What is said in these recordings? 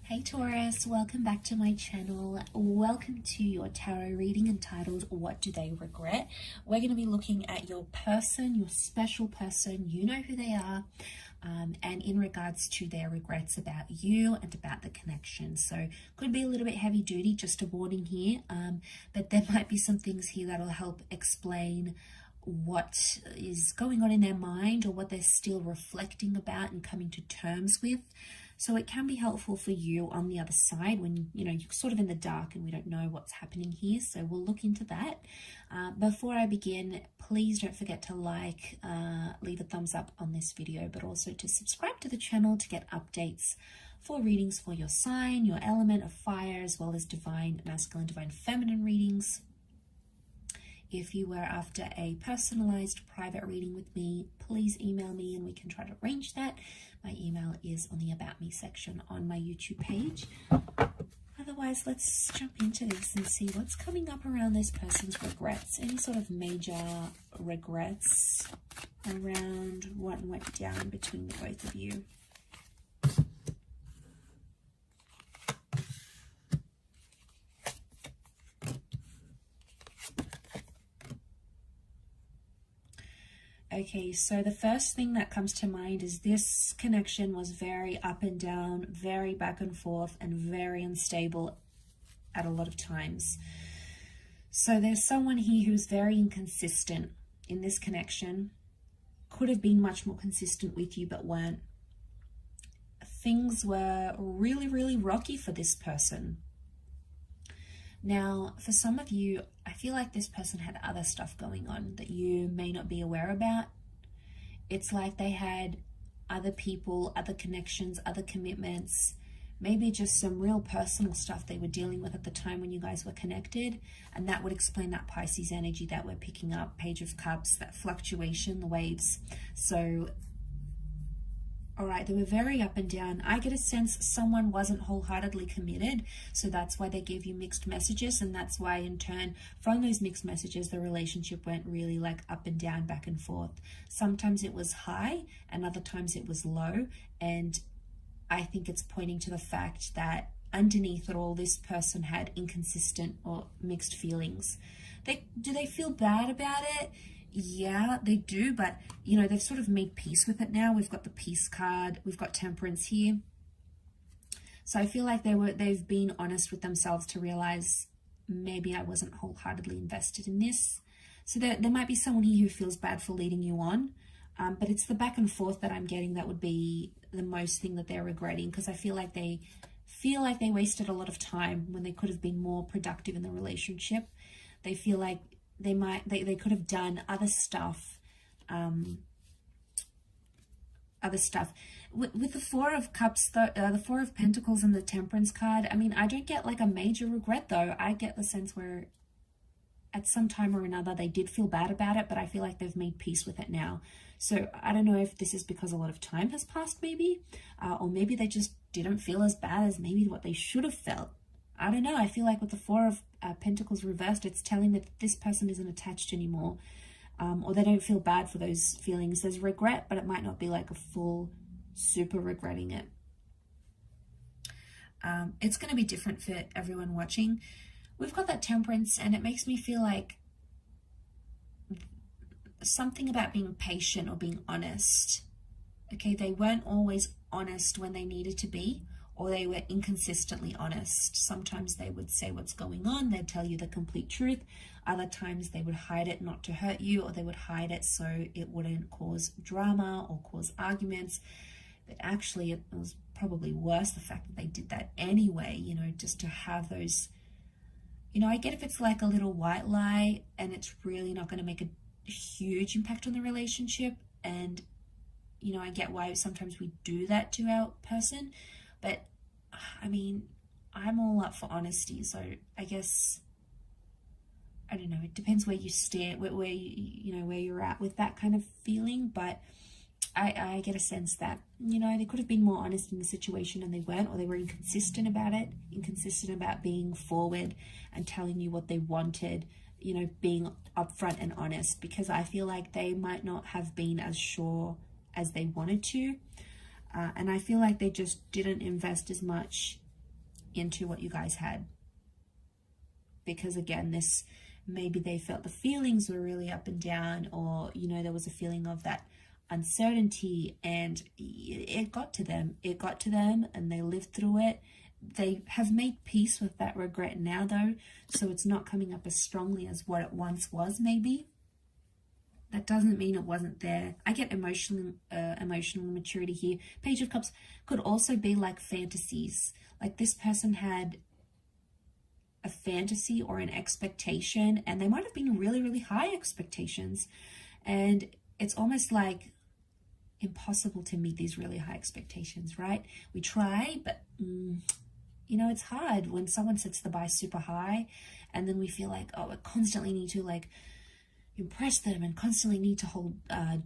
Hey Taurus, welcome back to my channel. Welcome to your tarot reading entitled What Do They Regret? We're going to be looking at your person, your special person. You know who they are, and in regards to their regrets about you and about the connection. So could be a little bit heavy duty, just a warning here, but there might be some things here that'll help explain what is going on in their mind or what they're still reflecting about and coming to terms with. So it can be helpful for you on the other side when, you're sort of in the dark and we don't know what's happening here. So we'll look into that. Before I begin, please don't forget to like, leave a thumbs up on this video, but also to subscribe to the channel to get updates for readings for your sign, your element of fire, as well as divine masculine, divine feminine readings. If you were after a personalized private reading with me, please email me and we can try to arrange that. My email is on the About Me section on my YouTube page. Otherwise, let's jump into this and see what's coming up around this person's regrets. Any sort of major regrets around what went down between the both of you. Okay, so the first thing that comes to mind is this connection was very up and down, very back and forth, and very unstable at a lot of times. So there's someone here who's very inconsistent in this connection. Could have been much more consistent with you, but weren't. Things were really, really rocky for this person. Now, for some of you, I feel like this person had other stuff going on that you may not be aware about. It's like they had other people, other connections, other commitments, maybe just some real personal stuff they were dealing with at the time when you guys were connected. And that would explain that Pisces energy that we're picking up, Page of Cups, that fluctuation, the waves. So, all right, they were very up and down. I get a sense someone wasn't wholeheartedly committed, so that's why they gave you mixed messages, and that's why in turn, from those mixed messages, the relationship went really like up and down, back and forth. Sometimes it was high, and other times it was low, and I think it's pointing to the fact that underneath it all, this person had inconsistent or mixed feelings. Do they feel bad about it? Yeah, they do, but they've sort of made peace with it now. We've got the peace card, we've got temperance here. So I feel like they've been honest with themselves to realize maybe I wasn't wholeheartedly invested in this. So there might be someone here who feels bad for leading you on, but it's the back and forth that I'm getting that would be the most thing that they're regretting, because I feel like they wasted a lot of time when they could have been more productive in the relationship. They feel like they could have done other stuff, with the Four of Cups, the Four of Pentacles and the Temperance card. I mean, I don't get like a major regret though. I get the sense where at some time or another they did feel bad about it, but I feel like they've made peace with it now. So I don't know if this is because a lot of time has passed maybe, or maybe they just didn't feel as bad as maybe what they should have felt. I don't know. I feel like with the Four of Pentacles reversed, it's telling that this person isn't attached anymore, or they don't feel bad for those feelings. There's regret, but it might not be like a full super regretting it. It's going to be different for everyone watching. We've got that Temperance, and it makes me feel like something about being patient or being honest. Okay, they weren't always honest when they needed to be, or they were inconsistently honest. Sometimes they would say what's going on, they'd tell you the complete truth. Other times they would hide it not to hurt you, or they would hide it so it wouldn't cause drama or cause arguments. But actually it was probably worse, the fact that they did that anyway, just to have those, I get if it's like a little white lie and it's really not going to make a huge impact on the relationship. And, I get why sometimes we do that to our person. But I mean, I'm all up for honesty. So I guess, I don't know, it depends where you stand, where you're at with that kind of feeling. But I get a sense that, they could have been more honest in the situation and they weren't, or they were inconsistent about it, inconsistent about being forward and telling you what they wanted, being upfront and honest, because I feel like they might not have been as sure as they wanted to. And I feel like they just didn't invest as much into what you guys had. Because again, this, maybe they felt the feelings were really up and down, or, you know, there was a feeling of that uncertainty, and it got to them. It got to them and they lived through it. They have made peace with that regret now, though, so it's not coming up as strongly as what it once was, maybe. That doesn't mean it wasn't there. I get emotional maturity here. Page of Cups could also be like fantasies. Like this person had a fantasy or an expectation, and they might have been really, really high expectations. And it's almost like impossible to meet these really high expectations, right? We try, but you know, it's hard when someone sets the bar super high, and then we feel like, oh, I constantly need to like impress them and constantly need to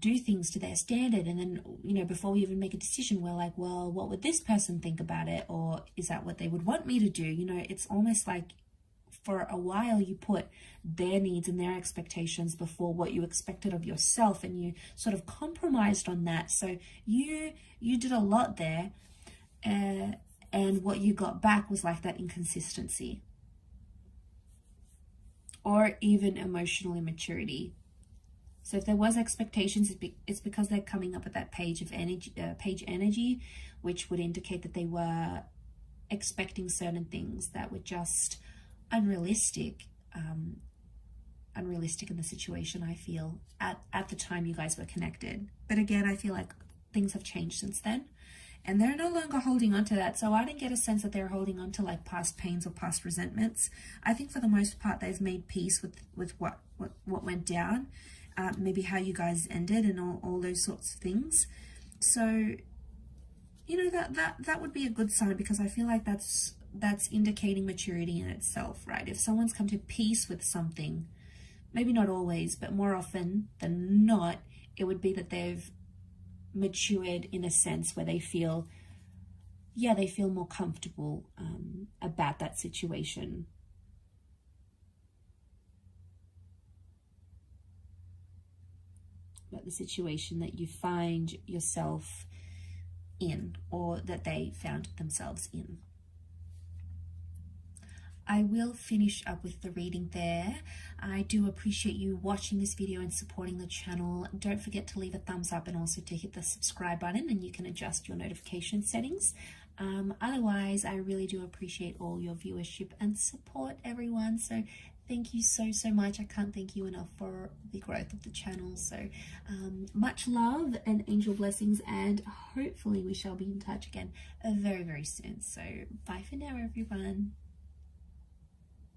do things to their standard. And then, you know, before we even make a decision, we're like, well, what would this person think about it? Or is that what they would want me to do? You know, it's almost like for a while you put their needs and their expectations before what you expected of yourself, and you sort of compromised on that. So you did a lot there, and what you got back was like that inconsistency, or even emotional immaturity. So if there was expectations, it's because they're coming up at that page energy, which would indicate that they were expecting certain things that were just unrealistic in the situation, I feel, at the time you guys were connected. But again, I feel like things have changed since then, and they're no longer holding on to that. So I didn't get a sense that they're holding on to like past pains or past resentments. I think for the most part they've made peace with what went down, maybe how you guys ended and all those sorts of things. So, you know, that would be a good sign, because I feel like that's indicating maturity in itself, right? If someone's come to peace with something, maybe not always, but more often than not, it would be that they've matured in a sense where they feel more comfortable about that situation. About the situation that you find yourself in, or that they found themselves in. I will finish up with the reading there. I do appreciate you watching this video and supporting the channel. Don't forget to leave a thumbs up and also to hit the subscribe button, and you can adjust your notification settings. Otherwise, I really do appreciate all your viewership and support, everyone. So thank you so much. I can't thank you enough for the growth of the channel. So much love and angel blessings, and hopefully we shall be in touch again very, very soon. So bye for now, everyone.